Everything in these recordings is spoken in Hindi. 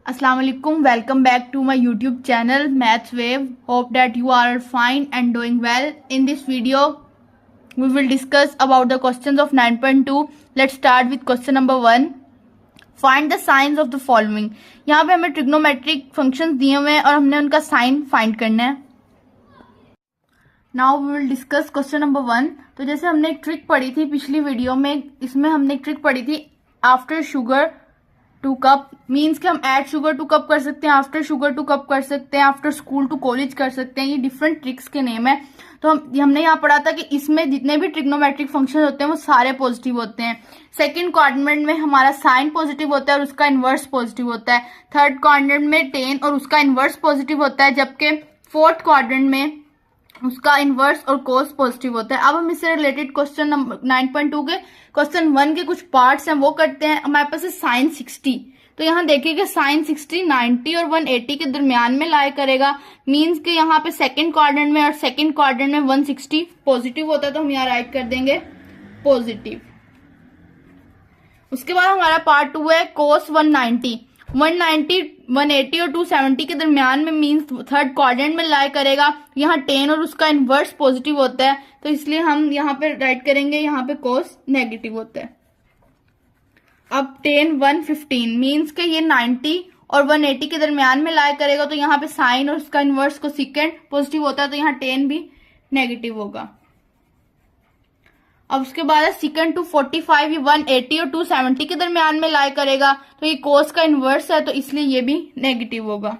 Assalamu alaikum. Welcome back to my YouTube channel Maths Wave. Hope that you are fine and doing well. In this video, we will discuss about the questions of 9.2. Let's start with question number 1. Find the signs of the following. यहाँ पे हमें ट्रिग्नोमेट्रिक फंक्शंस दिए हुए हैं और हमने उनका साइन फाइंड करना है. Now we will discuss question number 1. तो जैसे हमने एक ट्रिक पढ़ी थी पिछली वीडियो में, इसमें हमने एक ट्रिक पढ़ी थी after sugar two cup, means कि हम एट शुगर टू कप कर सकते हैं, आफ्टर शुगर टू कप कर सकते हैं, आफ्टर स्कूल टू कॉलेज कर सकते हैं. ये डिफरेंट ट्रिक्स के नेम है. तो हमने यहाँ पढ़ा था कि इसमें जितने भी ट्रिग्नोमेट्रिक फंक्शन होते हैं वो सारे पॉजिटिव होते हैं. सेकंड क्वाड्रेंट में हमारा साइन पॉजिटिव होता है और उसका इनवर्स पॉजिटिव होता है. थर्ड क्वाड्रेंट में टेन और उसका इनवर्स पॉजिटिव होता है, जबकि फोर्थ क्वाड्रेंट में उसका इनवर्स और कोस पॉजिटिव होता है. अब हम इससे रिलेटेड क्वेश्चन नंबर 9.2 के क्वेश्चन 1 के कुछ पार्ट्स हैं वो करते हैं. हमारे पास है साइन 60. तो यहाँ देखिए कि साइन 60 90 और 180 के दरमियान में लाई करेगा. मींस कि यहाँ पे सेकंड क्वाड्रेंट में और सेकंड क्वाड्रेंट में 160 पॉजिटिव होता है, तो हम यहाँ राइट कर देंगे पॉजिटिव. उसके बाद हमारा पार्ट 2 है कोस 190. 190 180 और 270 के दरमियान में, मींस थर्ड क्वाड्रेंट में लाई करेगा. यहाँ 10 और उसका इनवर्स पॉजिटिव होता है, तो इसलिए हम यहाँ पे राइट करेंगे यहाँ पे कोस नेगेटिव होता है. अब 10 115 मींस के ये 90 और 180 के दरमियान में लाई करेगा, तो यहाँ पे साइन और उसका इनवर्स को सेकेंड पॉजिटिव होता है, तो यहाँ 10 भी नेगेटिव होगा. अब उसके बाद है सेकंड टू 45, ये 180 और 270 के दरमियान में लाई करेगा, तो ये कोस का इनवर्स है, तो इसलिए ये भी नेगेटिव होगा.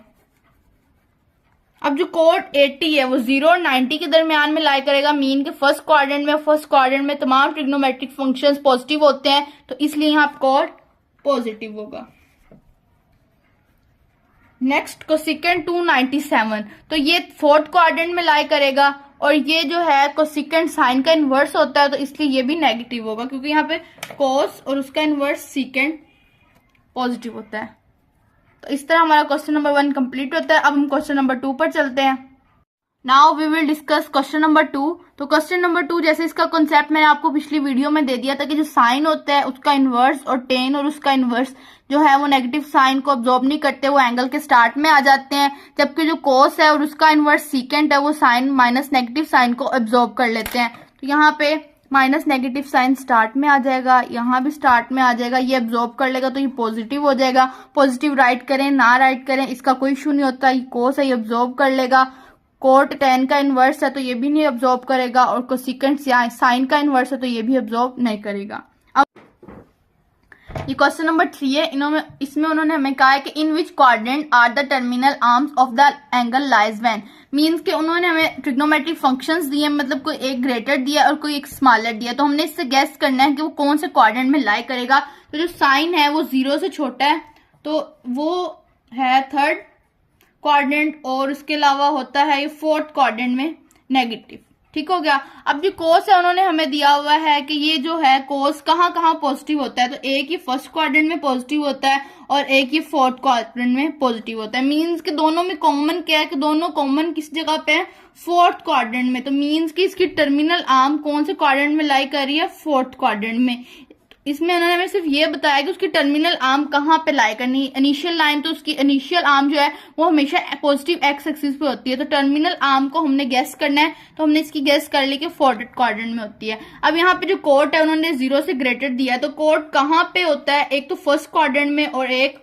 अब जो कोड 80 है वो 0 और 90 के दरमियान में लाई करेगा. मीन के फर्स्ट क्वाड्रेंट में तमाम ट्रिग्नोमेट्रिक फंक्शंस पॉजिटिव होते हैं, तो इसलिए यहाँ कोड पॉजिटिव होगा. नेक्स्ट कोसेकेंड 297, तो ये फोर्थ क्वाड्रेंट में लाई करेगा और ये जो है कोसेकेंड साइन का इनवर्स होता है, तो इसलिए ये भी नेगेटिव होगा, क्योंकि यहाँ पे कोस और उसका इनवर्स सेकेंड पॉजिटिव होता है. तो इस तरह हमारा क्वेश्चन नंबर 1 कंप्लीट होता है. अब हम क्वेश्चन नंबर 2 पर चलते हैं. Now we will discuss question number 2. तो क्वेश्चन नंबर 2 जैसे इसका कॉन्सेप्ट मैंने आपको पिछली वीडियो में दे दिया था कि जो साइन होता है उसका इनवर्स और टेन और उसका इनवर्स जो है वो नेगेटिव साइन को अब्जॉर्ब नहीं करते, वो एंगल के स्टार्ट में आ जाते हैं, जबकि जो कोस है और उसका इनवर्स सीकेंट है वो साइन माइनस नेगेटिव साइन को अब्जॉर्ब कर लेते हैं. तो यहाँ पे माइनस नेगेटिव साइन स्टार्ट में आ जाएगा, यहाँ भी स्टार्ट में आ जाएगा, ये अब्जॉर्ब कर लेगा, तो ये पॉजिटिव हो जाएगा. पॉजिटिव राइट करें ना राइट करें इसका कोई इशू नहीं होता, ये कोस है ये अब्जॉर्ब कर लेगा. कोट 10 का इनवर्स है तो ये भी नहीं अब्जॉर्ब करेगा, और कोसेकेंड साइन का इनवर्स है तो ये भी अब्जॉर्ब नहीं करेगा. अब ये क्वेश्चन नंबर 3 है. इसमें उन्होंने हमें कहा है कि in which quadrant are the terminal arms of the angle lies when. Means कि उन्होंने हमें ट्रिग्नोमेट्रिक फंक्शंस दिए, मतलब कोई एक ग्रेटर दिया और कोई एक स्मॉलर दिया, तो हमने इससे गेस करना है कि वो कौन से क्वाड्रेंट में लाई करेगा. तो जो साइन है वो 0 से छोटा है, तो वो है थर्ड क्वाड्रेंट, और उसके अलावा होता है ये फोर्थ क्वाड्रेंट में नेगेटिव. ठीक हो गया. अब जो कोस है उन्होंने हमें दिया हुआ है कि ये जो है कोस कहाँ कहाँ पॉजिटिव होता है, तो एक ये फर्स्ट क्वाड्रेंट में पॉजिटिव होता है और एक ये फोर्थ क्वाड्रेंट में पॉजिटिव होता है. मींस कि दोनों में कॉमन क्या है कि दोनों कॉमन किस जगह पे है, फोर्थ क्वाड्रेंट में. तो मींस कि इसकी टर्मिनल आर्म कौन से क्वाड्रेंट में लाई कर रही है, फोर्थ क्वाड्रेंट में. इसमें उन्होंने हमें सिर्फ ये बताया कि उसकी टर्मिनल आर्म कहाँ पे लाई करनी है. इनिशियल लाइन तो उसकी इनिशियल आर्म जो है वो हमेशा पॉजिटिव एक्स एक्सिस पे होती है, तो टर्मिनल आर्म को हमने गेस करना है, तो हमने इसकी गेस कर ली कि फोर्थ क्वाड्रेंट में होती है. अब यहाँ पे जो कोट है उन्होंने 0 से ग्रेटर दिया है, तो कोट कहाँ पे होता है, एक तो फर्स्ट क्वाड्रेंट में और एक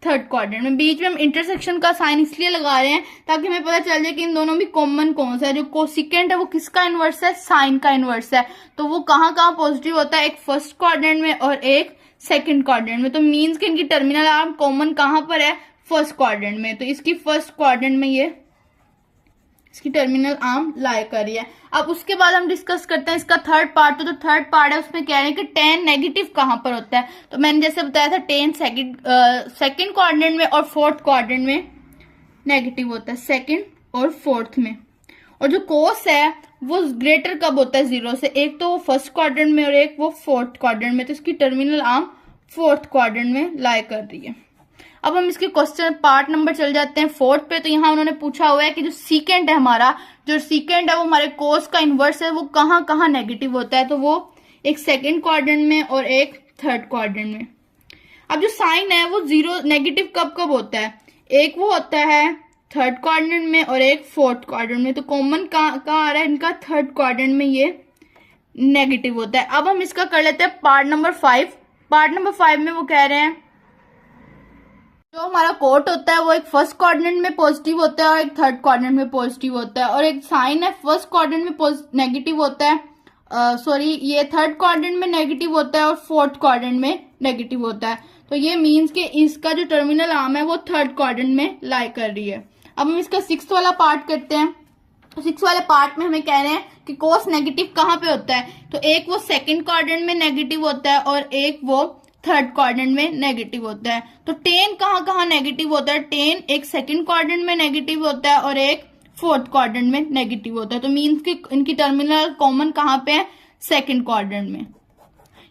थर्ड क्वाड्रेंट में. बीच में हम इंटरसेक्शन का साइन इसलिए लगा रहे हैं ताकि हमें पता चल जाए कि इन दोनों में कॉमन कौन सा है. जो कोसेकेंट है वो किसका इनवर्स है, साइन का इनवर्स है, तो वो कहाँ कहाँ पॉजिटिव होता है, एक फर्स्ट क्वाड्रेंट में और एक सेकंड क्वाड्रेंट में. तो मींस कि इनकी टर्मिनल आर्म कॉमन कहाँ पर है, फर्स्ट क्वाड्रेंट में, तो इसकी फर्स्ट क्वाड्रेंट में ये इसकी टर्मिनल आर्म लाई कर रही है. अब उसके बाद हम डिस्कस करते हैं इसका थर्ड पार्ट. तो जो थर्ड पार्ट है उसमें कह रहे हैं कि 10 नेगेटिव कहां पर होता है. तो मैंने जैसे बताया था 10 सेकंड क्वाड्रेंट में और फोर्थ क्वाड्रेंट में नेगेटिव होता है, सेकंड और फोर्थ में. और जो कोस है वो ग्रेटर कब होता है 0 से, एक तो वो फर्स्ट क्वाड्रेंट में और एक वो फोर्थ क्वाड्रेंट में, तो इसकी टर्मिनल आर्म फोर्थ क्वाड्रेंट में लाई कर रही है. अब हम इसके क्वेश्चन पार्ट नंबर चल जाते हैं 4 पे. तो यहाँ उन्होंने पूछा हुआ है कि जो सीकेंट है हमारा, जो सीकेंट है वो हमारे कोस का इनवर्स है, वो कहाँ कहाँ नेगेटिव होता है, तो वो एक सेकंड क्वाड्रेंट में और एक थर्ड क्वाड्रेंट में. अब जो साइन है वो जीरो नेगेटिव कब कब होता है, एक वो होता है थर्ड क्वाड्रेंट में और एक फोर्थ क्वाड्रेंट में। तो कॉमन कहाँ आ रहा है इनका, थर्ड क्वाड्रेंट में ये नेगेटिव होता है। अब हम इसका कर लेते हैं पार्ट नंबर 5। पार्ट नंबर 5 में वो कह रहे हैं जो हमारा कोट होता है वो एक फर्स्ट क्वाड्रेंट में पॉजिटिव होता है और एक थर्ड क्वाड्रेंट में पॉजिटिव होता है, और एक साइन है फर्स्ट क्वाड्रेंट में नेगेटिव होता है, ये थर्ड क्वाड्रेंट में नेगेटिव होता है और फोर्थ क्वाड्रेंट में नेगेटिव होता है। तो ये मीन्स कि इसका जो टर्मिनल आर्म है वो थर्ड क्वाड्रेंट में लाई कर रही है। अब हम इसका 6th वाला पार्ट करते हैं। तो 6th वाले पार्ट में हमें कह रहे हैं कि कोस नेगेटिव कहाँ पे होता है, तो एक वो सेकंड क्वाड्रेंट में नेगेटिव होता है और एक वो थर्ड क्वाड्रेंट में नेगेटिव होता है। तो टेन कहाँ नेगेटिव होता है, टेन एक सेकंड क्वाड्रेंट में नेगेटिव होता है और एक फोर्थ क्वाड्रेंट में नेगेटिव होता है। तो मीन्स कि इनकी टर्मिनल कॉमन कहाँ पे है, सेकंड क्वाड्रेंट में।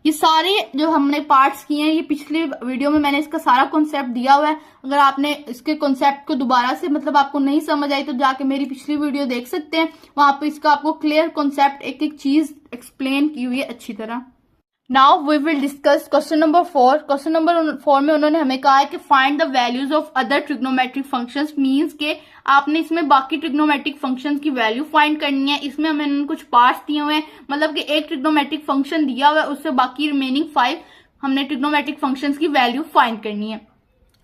ये सारे जो हमने पार्ट्स किए हैं ये पिछले वीडियो में मैंने इसका सारा कॉन्सेप्ट दिया हुआ है। अगर आपने इसके कॉन्सेप्ट को दोबारा से मतलब आपको नहीं समझ आई तो जाके मेरी पिछली वीडियो देख सकते हैं, वहां पे इसका आपको क्लियर कॉन्सेप्ट एक एक चीज एक्सप्लेन की हुई है अच्छी तरह। Now we will discuss question number 4। Question number 4 में उन्होंने हमें कहा है कि find the values of other trigonometric functions, means के आपने इसमें बाकी ट्रिग्नोमेट्रिक फंक्शंस की वैल्यू फाइंड करनी है। इसमें हमें कुछ पार्ट्स दिए हुए हैं, मतलब कि एक ट्रिग्नोमेट्रिक फंक्शन दिया हुआ है उससे बाकी रिमेनिंग 5 हमने ट्रिग्नोमेट्रिक फंक्शंस की वैल्यू फाइंड करनी है।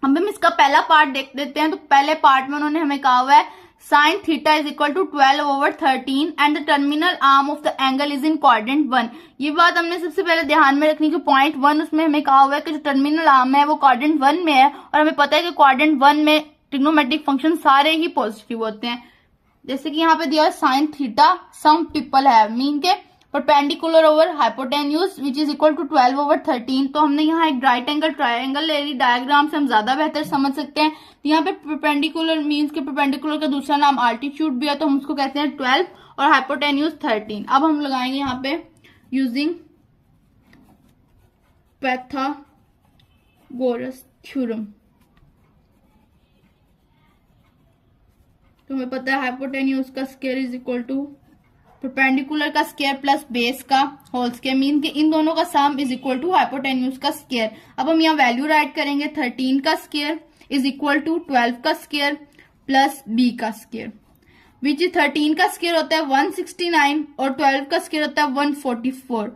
हम इसका पहला पार्ट देख देते हैं। तो पहले पार्ट में उन्होंने हमें कहा हुआ है sin theta is equal to 12/13 and the terminal arm of the angle is in quadrant 1। ये बात हमने सबसे पहले ध्यान में रखनी कि पॉइंट 1 उसमें हमें कहा हुआ है कि जो टर्मिनल आर्म है वो क्वाड्रेंट 1 में है, और हमें पता है कि क्वाड्रेंट 1 में ट्रिग्नोमेट्रिक फंक्शन सारे ही पॉजिटिव होते हैं। जैसे कि यहाँ पे दिया है sin थीटा सम पीपल है, मीन के perpendicular over hypotenuse which is equal to 12/13। तो हमने यहाँ एक राइट एंगल ट्राइंगल ले ली, डायग्राम से हम ज्यादा बेहतर समझ सकते हैं। तो यहाँ पे परपेंडिकुलर मीन्स के परपेंडिकुलर का दूसरा नाम आल्टीट्यूड भी है, तो हम उसको कहते हैं 12 और हाइपोटेन्यूज 13। अब हम लगाएंगे यहाँ पे यूजिंग पाइथागोरस थ्योरम। तो हमें पता है हाइपोटेन्यूज का square is equal to perpendicular का स्क्वायर प्लस बेस का होल स्क्वायर, मीन के इन दोनों का sum is equal to hypotenuse का स्क्वायर। अब हम यहाँ वैल्यू राइट करेंगे 13 का स्क्वायर इज इक्वल टू 12 का स्क्वायर प्लस बी का स्क्वायर, विच इज 13 का स्क्वायर होता है 169 और 12 का स्क्वायर होता है 144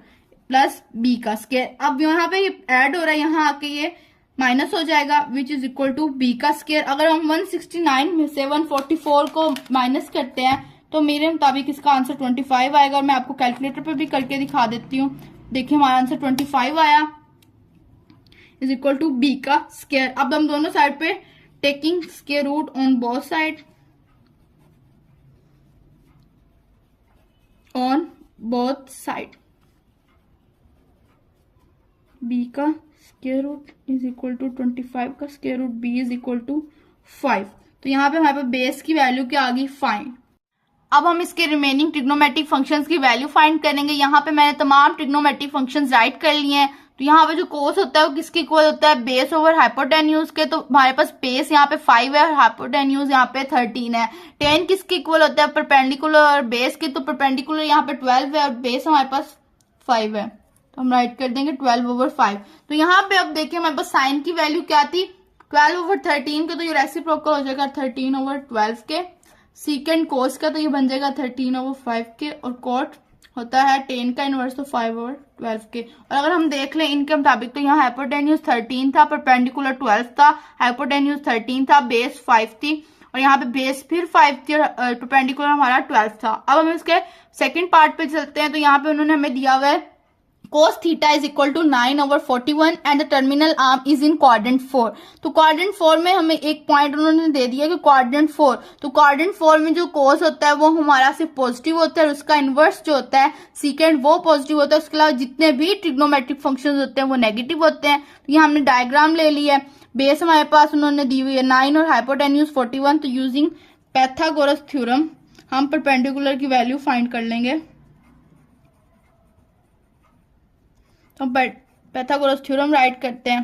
प्लस बी का स्क्वायर। अब यहाँ पे ये ऐड हो रहा है, यहाँ आके ये माइनस हो जाएगा which is equal to B का स्क्वायर। अगर हम 169 में से 144 को माइनस करते हैं तो मेरे मुताबिक इसका आंसर 25 आएगा, और मैं आपको कैलकुलेटर पे भी करके दिखा देती हूँ। देखिए हमारा आंसर 25 आया इज इक्वल टू बी का स्क्वायर। अब हम दोनों साइड पे taking square root on both side, on both side, B का square root is equal to 25 का square root, B is equal to 5। तो यहाँ पे हमारे पास बेस की वैल्यू क्या आ गई 5। अब हम इसके रिमेनिंग ट्रिग्नोमेट्रिक फंक्शंस की वैल्यू फाइंड करेंगे। यहाँ पे मैंने तमाम ट्रिग्नोमेट्रिक फंक्शंस राइट कर लिए हैं। तो यहाँ पे जो कोस होता है वो किसके इक्वल होता है, बेस ओवर हाइपोटेन्यूज के। तो हमारे पास बेस यहाँ पे 5 है और हाइपोटेन्यूज यहाँ पे 13 है। टेन किसके इक्वल होता है, परपेंडिकुलर और बेस के। तो परपेंडिकुलर यहाँ पे 12 है और बेस हमारे पास 5 है, तो हम राइट कर देंगे 12/5। तो यहाँ पे अब देखिए हमारे पास साइन की वैल्यू क्या थी 12/13 के, तो ये रेसिप्रोकल हो जाएगा 13/12 के। सीकेंड कोस का तो ये बन जाएगा 13/5 के, और कॉट होता है 10 का इनवर्स तो 5/12 के। और अगर हम देख लें इनके मुताबिक तो यहाँ हाइपोटेन्यूज 13 था, परपेंडिकुलर 12 था, हाइपोटेन्यूज 13 था, बेस 5 थी, और यहाँ पे बेस फिर 5 थी और परपेंडिकुलर हमारा 12 था। अब हम इसके सेकंड पार्ट पे चलते हैं। तो यहाँ पे उन्होंने हमें दिया हुआ है cos theta is equal to 9/41 and the terminal arm is in quadrant 4। तो क्वाड्रेंट 4 में हमें एक पॉइंट उन्होंने दे दिया कि क्वाड्रेंट 4, तो क्वाड्रेंट 4 में जो cos होता है वो हमारा सिर्फ पॉजिटिव होता है, और उसका इनवर्स जो होता है सीकेंड वो पॉजिटिव होता है। उसके अलावा जितने भी ट्रिग्नोमेट्रिक फंक्शंस होते हैं वो नेगेटिव होते हैं। तो यहाँ हमने डायग्राम ले लिया है। बेस हमारे पास उन्होंने दी हुई है 9 और हाइपोटेन्यूज 41। तो यूजिंग पाइथागोरस थ्योरम हम परपेंडिकुलर की वैल्यू फाइंड कर लेंगे। तो पाइथागोरस थ्योरम राइट करते हैं।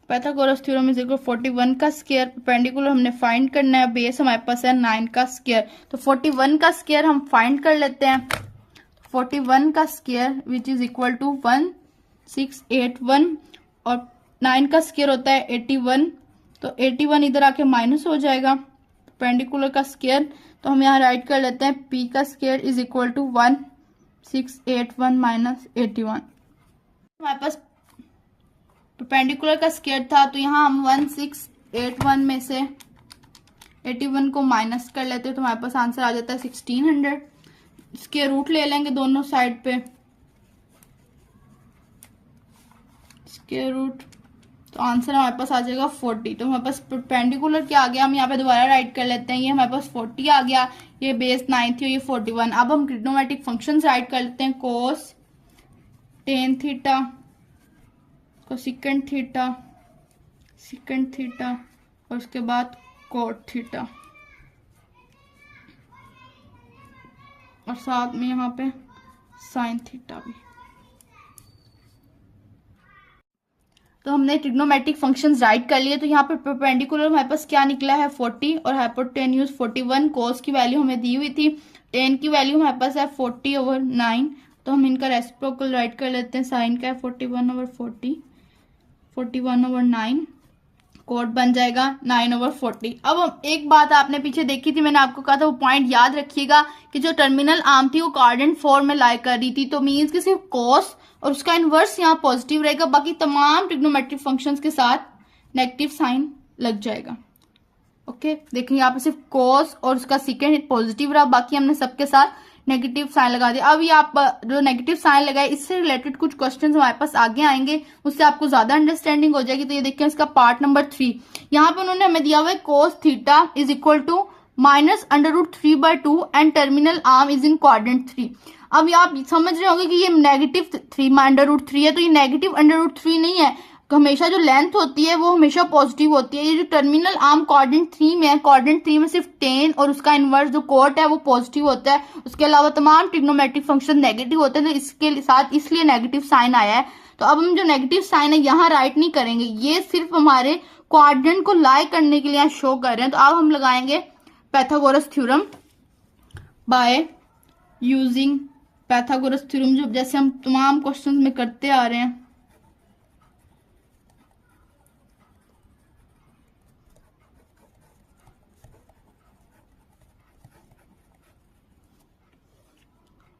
पाइथागोरस थ्योरम इज इक्वल 41 का स्क्वायर, परपेंडिकुलर हमने फाइंड करना है, बेस हमारे पास है 9 का स्क्वायर। तो 41 का स्क्वायर हम फाइंड कर लेते हैं। 41 का square which is equal to 1681 और 9 का स्क्वायर होता है 81, तो 81 इधर आके माइनस हो जाएगा परपेंडिकुलर का स्क्वायर, तो हम यहाँ राइट कर लेते हैं p का स्क्वायर इज इक्वल टू 1681 माइनस 81। हमारे पास परपेंडिकुलर का स्क्वायर था, तो यहाँ हम 1681 में से 81 को माइनस कर लेते हैं, तो हमारे पास आंसर आ जाता है 1600। इसके रूट ले लेंगे दोनों साइड पे, इसके रूट, तो आंसर हमारे पास आ जाएगा 40। तो हमारे पास परपेंडिकुलर क्या आ गया, हम यहाँ पे दोबारा राइट कर लेते हैं, ये हमारे पास 40 आ गया, ये बेस 9 थी और ये 41। अब हम ट्रिग्नोमेट्रिक फंक्शंस राइट कर लेते हैं, कोस tan theta, cosecant theta, secant theta और उसके बाद कोट थीटा, और साथ में यहाँ पे साइन थीटा भी। तो हमने ट्रिग्नोमेट्रिक फंक्शंस राइट कर लिए। तो यहाँ पे परपेंडिकुलर हमारे पास क्या निकला है 40 और हाइपोटेन्यूज 41। कोस की वैल्यू हमें दी हुई थी, टेन की वैल्यू हमारे पास है 40/9, तो हम इनका रेसिप्रोकल राइट कर लेते हैं। साइन का है 41/40, 41/9, कोट बन जाएगा 9/40। अब हम एक बात आपने पीछे देखी थी, मैंने आपको कहा था वो पॉइंट याद रखिएगा कि जो टर्मिनल आर्म थी वो क्वाड्रेंट फॉर्म में लाई कर रही थी, तो मीन्स कि सिर्फ कोस और उसका इनवर्स यहाँ पॉजिटिव रहेगा, बाकी तमाम ट्रिग्नोमेट्रिक फंक्शंस के साथ नेगेटिव साइन लग जाएगा। ओके, देखिए यहाँ पे सिर्फ कोस और उसका सेकेंड पॉजिटिव रहा, बाकी हमने सबके साथ नेगेटिव साइन लगा दिया। अब ये आप जो नेगेटिव साइन लगाए इससे रिलेटेड कुछ क्वेश्चंस हमारे पास आगे आएंगे, उससे आपको ज्यादा अंडरस्टैंडिंग हो जाएगी। तो ये देखिए इसका पार्ट नंबर 3, यहाँ पे उन्होंने हमें दिया हुआ है cos theta is equal to -√3/2 and terminal arm is in quadrant 3। अब ये आप समझ रहे होंगे कि ये नेगेटिव 3/√3 है, तो ये नेगेटिव √3 नहीं है, हमेशा जो लेंथ होती है वो हमेशा पॉजिटिव होती है। ये जो टर्मिनल आर्म क्वाड्रेंट 3 में है, क्वाड्रेंट 3 में सिर्फ टेन और उसका इनवर्स जो कोट है वो पॉजिटिव होता है, उसके अलावा तमाम ट्रिग्नोमेट्रिक फंक्शन नेगेटिव होते हैं, तो इसके साथ इसलिए नेगेटिव साइन आया है। तो अब हम जो नेगेटिव साइन है यहाँ राइट नहीं करेंगे, ये सिर्फ हमारे क्वाड्रेंट को लाई करने के लिए यहाँ शो कर रहे हैं। तो अब हम लगाएंगे Pythagoras theorem by using Pythagoras theorem, जो जैसे हम तमाम क्वेश्चंस में करते आ रहे हैं।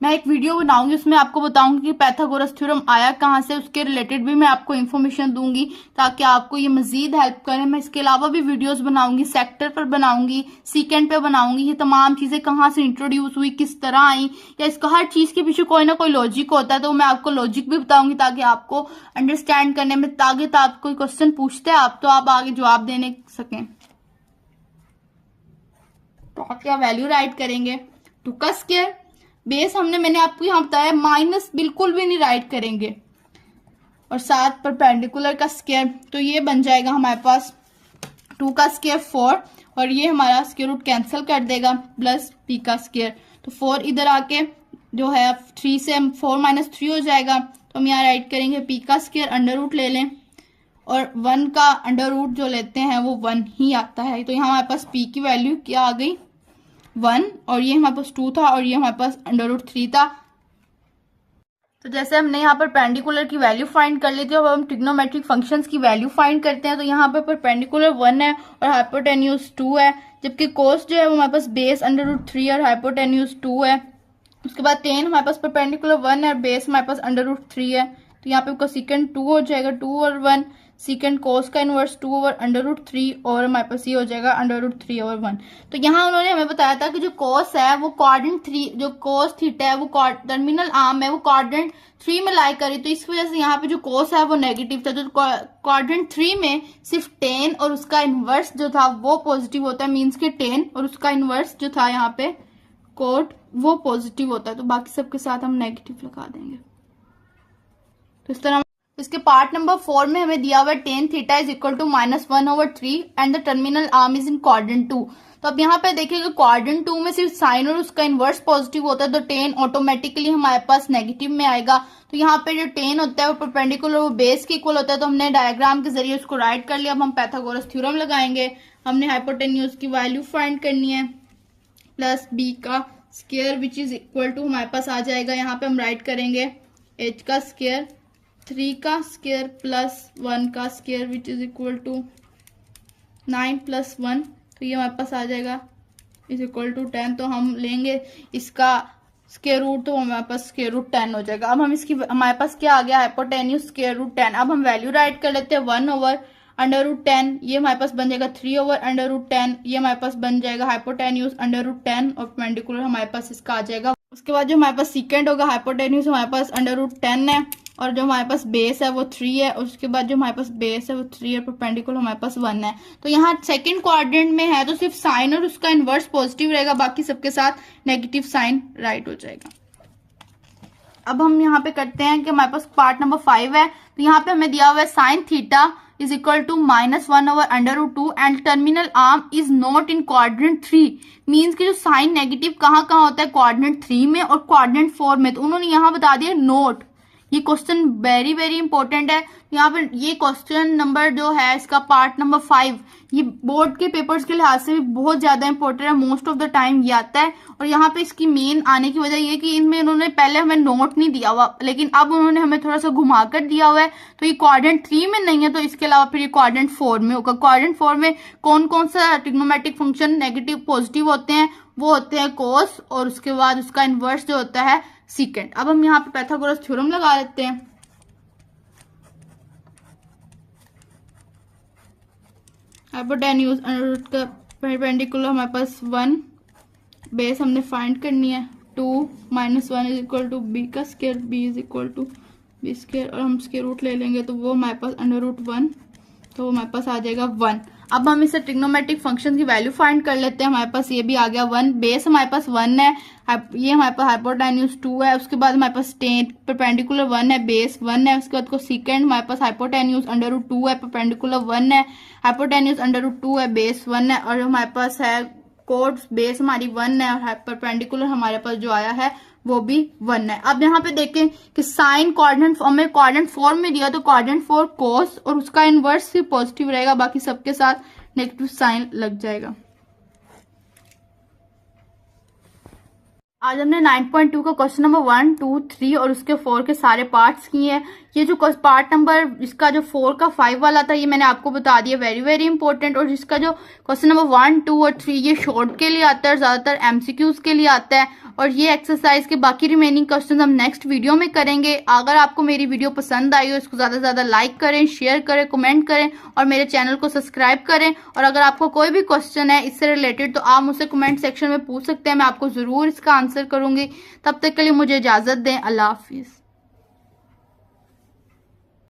मैं एक वीडियो बनाऊंगी, उसमें आपको बताऊंगी कि पैथागोरस थ्योरम आया कहाँ से, उसके रिलेटेड भी मैं आपको इन्फॉर्मेशन दूंगी ताकि आपको ये मजीद हेल्प करे। मैं इसके अलावा भी वीडियोस बनाऊंगी, सेक्टर पर बनाऊंगी, सीकेंड पे बनाऊंगी, ये तमाम चीजें कहाँ से इंट्रोड्यूस हुई, किस तरह आई, या इसका हर चीज के पीछे कोई ना कोई लॉजिक होता है, तो मैं आपको लॉजिक भी बताऊंगी ताकि आपको अंडरस्टैंड करने में, ताकि आप कोई क्वेश्चन पूछते हैं आप तो आप आगे जवाब देने सकें। तो आप क्या वैल्यू राइट करेंगे, 2 का स्क्वायर, बेस मैंने आपको यहाँ बताया माइनस बिल्कुल भी नहीं राइट करेंगे, और साथ परपेंडिकुलर का स्क्वायर, तो ये बन जाएगा हमारे पास 2 का स्क्वायर 4, और ये हमारा स्क्वायर रूट कैंसिल कर देगा प्लस p का स्क्वायर, तो 4 इधर आके जो है 3 से 4 - 3 हो जाएगा, तो हम यहाँ राइट करेंगे p का स्क्वायर, अंडर रूट ले लें और 1 का अंडर रूट जो लेते हैं वो 1 ही आता है। तो यहाँ हमारे पास p की वैल्यू क्या आ गई 1, और ये हमारे पास 2 था और ये हमारे पास √3 था। तो जैसे हमने यहाँ पर परपेंडिकुलर की वैल्यू फाइंड कर ली थी, अब हम ट्रिग्नोमेट्रिक फंक्शंस की वैल्यू फाइंड करते हैं। तो यहाँ पर परपेंडिकुलर 1 है और हाइपोटेन्यूज 2 है, जबकि कोस जो है वो हमारे पास बेस √3 और हाइपोटेन्यूज 2 है। उसके बाद टेन हमारे पास परपेंडिकुलर 1 है और बेस हमारे पास √3 है, तो यहाँ पे कोसेकेंट 2 हो जाएगा, 2 और 1, सेकेंड कोस का इनवर्स 2 ओवर √3 और हमारे पास ये हो जाएगा √3/1। तो यहाँ उन्होंने हमें बताया था कि जो कोस है वो क्वाड्रेंट 3, जो कोस थीटा है वो टर्मिनल आर्म है वो क्वाड्रेंट 3 में लाई करी, तो इस वजह से यहाँ पे जो कोस है वो नेगेटिव था। तो क्वाड्रेंट 3 में सिर्फ टेन और उसका इनवर्स जो था वो पॉजिटिव होता है, मीन्स के टेन और उसका इनवर्स जो था यहाँ पे कोट वो पॉजिटिव होता है, तो बाकी सबके साथ हम नेगेटिव लगा देंगे। तो इस तरह इसके पार्ट नंबर 4 में हमें दिया हुआ tan theta is equal to -1/3 and the terminal arm is in quadrant 2। तो अब यहाँ पे देखिएगा क्वाड्रेंट 2 में सिर्फ साइन और उसका इनवर्स पॉजिटिव होता है, तो टेन ऑटोमेटिकली हमारे पास नेगेटिव में आएगा। तो यहाँ पे जो टेन होता है वो परपेंडिकुलर वो बेस के इक्वल होता है, तो हमने डायग्राम के जरिए उसको राइट कर लिया। अब हम पैथागोरस थ्योरम लगाएंगे, हमने हाइपोटेन्यूज की वैल्यू फाइंड करनी है प्लस b का square which is equal to हमारे पास आ जाएगा, यहाँ पे हम राइट करेंगे h का स्क्वायर 3 का स्क्वायर प्लस 1 का square which is equal to 9 plus 1, तो ये हमारे पास आ जाएगा इज इक्वल टू 10। तो हम लेंगे इसका स्क्वायर रूट, तो हमारे पास स्क्वायर रूट 10 हो जाएगा। अब हम इसकी, हमारे पास क्या आ गया, हाइपोटेन्यूज स्क्वायर रूट 10। अब हम वैल्यू राइट कर लेते हैं 1 ओवर अंडर रूट 10, ये हमारे पास बन जाएगा 3 ओवर अंडर रूट 10, ये हमारे पास बन जाएगा हाइपोटेन्यूज अंडर रूट 10 और परपेंडिकुलर हमारे पास इसका आ जाएगा। उसके बाद जो हमारे पास सीकेंड होगा, हाइपोटेन्यूज हमारे पास अंडर रूट 10 है और जो हमारे पास बेस है वो 3 है, और उसके बाद जो हमारे पास बेस है वो 3 है, परपेंडिकुलर हमारे पास 1 है। तो यहाँ सेकंड क्वाड्रेंट में है तो सिर्फ साइन और उसका इनवर्स पॉजिटिव रहेगा, बाकी सबके साथ नेगेटिव साइन राइट हो जाएगा। अब हम यहाँ पे करते हैं कि हमारे पास पार्ट नंबर 5 है, तो यहाँ पे हमें दिया हुआ है sine theta is equal to -1 over under root 2 and terminal arm is not in quadrant 3। Means कि जो साइन नेगेटिव कहाँ कहाँ होता है, क्वाड्रेंट 3 में और क्वाड्रेंट 4 में, तो उन्होंने यहाँ बता दिया नोट। ये क्वेश्चन वेरी वेरी इंपॉर्टेंट है। यहाँ पे ये क्वेश्चन नंबर जो है इसका पार्ट नंबर 5, ये बोर्ड के पेपर्स के लिहाज से भी बहुत ज्यादा इंपॉर्टेंट है, मोस्ट ऑफ द टाइम ये आता है। और यहाँ पे इसकी मेन आने की वजह ये कि इनमें उन्होंने पहले हमें नोट नहीं दिया हुआ, लेकिन अब उन्होंने हमें थोड़ा सा घुमा कर दिया हुआ है। तो ये क्वाड्रेंट 3 में नहीं है, तो इसके अलावा फिर ये क्वाड्रेंट 4 में होगा। क्वाड्रेंट 4 में कौन कौन सा ट्रिग्नोमेट्रिक फंक्शन नेगेटिव पॉजिटिव होते हैं, वो होते हैं कोस और उसके बाद उसका इनवर्स जो होता है सीकेंड। अब हम यहाँ पे पाइथागोरस थ्योरम लगा लेते हैं। हाइपोटेन्यूज अंडर रूट का परपेंडिकुलर हमारे पास 1, बेस हमने फाइंड करनी है 2 - 1 इज इक्वल टू बी का square, B is equal to B square, और हम स्क्वायर रूट ले लेंगे तो वो हमारे पास अंडर रूट 1, तो हमारे पास आ जाएगा 1। अब हम इसे ट्रिग्नोमेट्रिक फंक्शन की वैल्यू फाइंड कर लेते हैं। हमारे पास ये भी आ गया 1, बेस हमारे पास 1 है, ये हमारे पास हाइपोटेन्यूज 2 है, उसके बाद हमारे पास परपेंडिकुलर 1 है, बेस 1 है, उसके बाद को सेकंड हमारे पास हाइपोटेन्यूज अंडर रूट 2 है, परपेंडिकुलर 1 है, हाइपोटेन्यूज अंडर रूट 2 है, बेस 1 है, और हमारे पास है कोड बेस हमारी 1 है और परपेंडिकुलर हमारे पास जो आया है वो भी 1 है। अब यहाँ पे देखें कि साइन क्वाड्रेंट हमें क्वाड्रेंट 4 में दिया, तो क्वाड्रेंट 4 कोस और उसका इनवर्स भी पॉजिटिव रहेगा, बाकी सबके साथ नेगेटिव साइन लग जाएगा। आज हमने 9.2 का क्वेश्चन नंबर 1, 2, 3 और उसके 4 के सारे पार्ट्स किए हैं। ये जो पार्ट नंबर इसका जो 4 का 5 वाला था ये मैंने आपको बता दिया, वेरी वेरी इंपॉर्टेंट। और जिसका जो क्वेश्चन नंबर 1, 2 और 3 ये शॉर्ट के लिए आता है, ज्यादातर एमसीक्यूज के लिए आता है। और ये एक्सरसाइज के बाकी रिमेनिंग क्वेश्चन हम नेक्स्ट वीडियो में करेंगे। अगर आपको मेरी वीडियो पसंद आई हो इसको ज्यादा से ज्यादा लाइक करें, शेयर करें, कमेंट करें और मेरे चैनल को सब्सक्राइब करें। और अगर आपको कोई भी क्वेश्चन है इससे रिलेटेड तो आप मुझसे कमेंट सेक्शन में पूछ सकते हैं, मैं आपको जरूर इसका आंसर करूंगी। तब तक के लिए मुझे इजाजत दें, अल्लाह हाफिज।